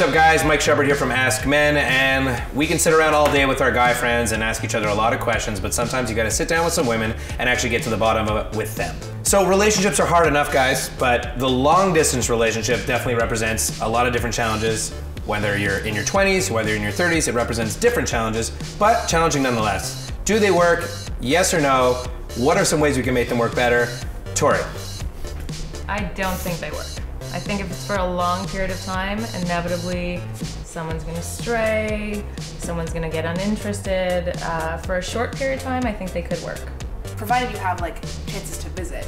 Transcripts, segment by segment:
up, guys? Mike Sheppard here from AskMen, and we can sit around all day with our guy friends and ask each other a lot of questions, but sometimes you gotta sit down with some women and actually get to the bottom of it with them. So relationships are hard enough, guys, but the long distance relationship definitely represents a lot of different challenges. Whether you're in your 20s, whether you're in your 30s, it represents different challenges, but challenging nonetheless. Do they work? Yes or no? What are some ways we can make them work better? Tori. I don't think they work. I think if it's for a long period of time, inevitably someone's gonna stray, someone's gonna get uninterested. For a short period of time, I think they could work. Provided you have like chances to visit,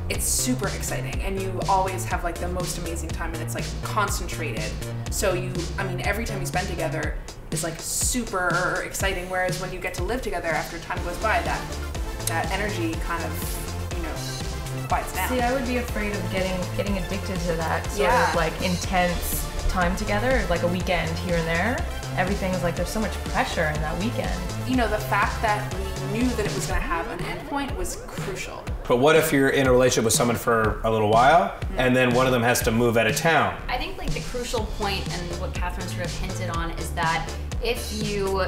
it's super exciting and you always have like the most amazing time and it's like concentrated. So every time you spend together is like super exciting, whereas when you get to live together after time goes by, that energy kind of, quiets down. See, I would be afraid of getting addicted to that sort of like intense time together, like a weekend here and there. Everything's like there's so much pressure in that weekend. You know, the fact that we knew that it was going to have an end point was crucial. But what if you're in a relationship with someone for a little while and then one of them has to move out of town? I think like the crucial point and what Catherine sort of hinted on is that if you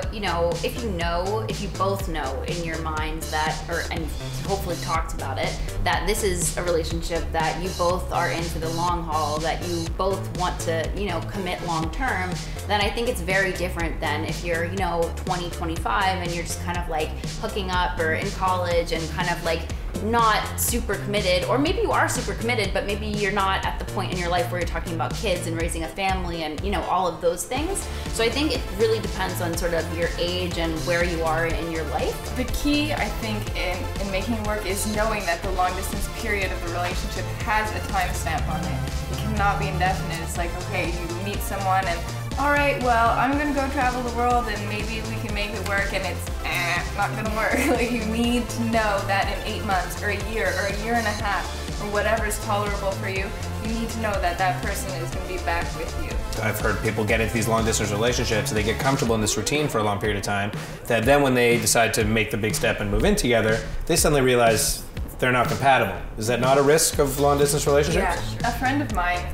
both know in your minds that, and hopefully talked about it, that this is a relationship that you both are in for the long haul, that you both want to, commit long term, then I think it's very different than if you're, 20, 25 and you're just kind of like hooking up or in college and kind of like not super committed, or maybe you are super committed, but maybe you're not at the point in your life where you're talking about kids and raising a family and all of those things. So I think it really depends on sort of your age and where you are in your life. The key, I think, in making it work is knowing that the long distance period of the relationship has a timestamp on it. It cannot be indefinite. It's like, okay, you meet someone and all right, well, I'm gonna go travel the world and maybe we can make it work, and it's not gonna work. Like, you need to know that in 8 months or a year and a half or whatever is tolerable for you, you need to know that that person is gonna be back with you. I've heard people get into these long distance relationships, they get comfortable in this routine for a long period of time, that then when they decide to make the big step and move in together, they suddenly realize they're not compatible. Is that not a risk of long distance relationships? Yeah, a friend of mine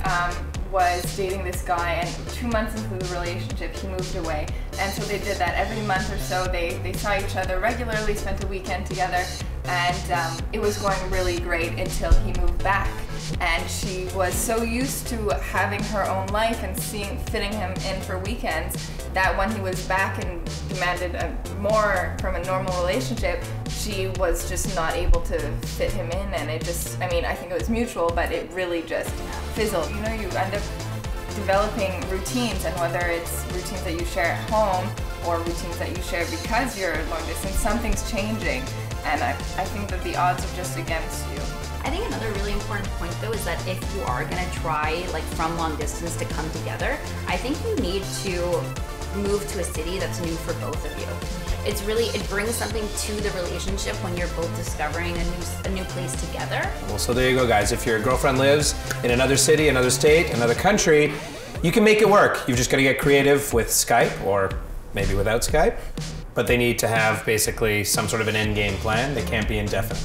was dating this guy, and 2 months into the relationship he moved away, and so they did that every month or so. They saw each other regularly, spent a weekend together, and it was going really great until he moved back. And she was so used to having her own life and fitting him in for weekends that when he was back and demanded more from a normal relationship, she was just not able to fit him in, and it just, I think it was mutual, but it really just fizzled. You end up developing routines, and whether it's routines that you share at home or routines that you share because you're long distance, something's changing, and I think that the odds are just against you. I think another really important point though is that if you are gonna try like from long distance to come together, I think you need to move to a city that's new for both of you. It brings something to the relationship when you're both discovering a new place together. Well, so there you go, guys. If your girlfriend lives in another city, another state, another country, you can make it work. You've just got to get creative with Skype, or maybe without Skype. But they need to have basically some sort of an end game plan. They can't be indefinite.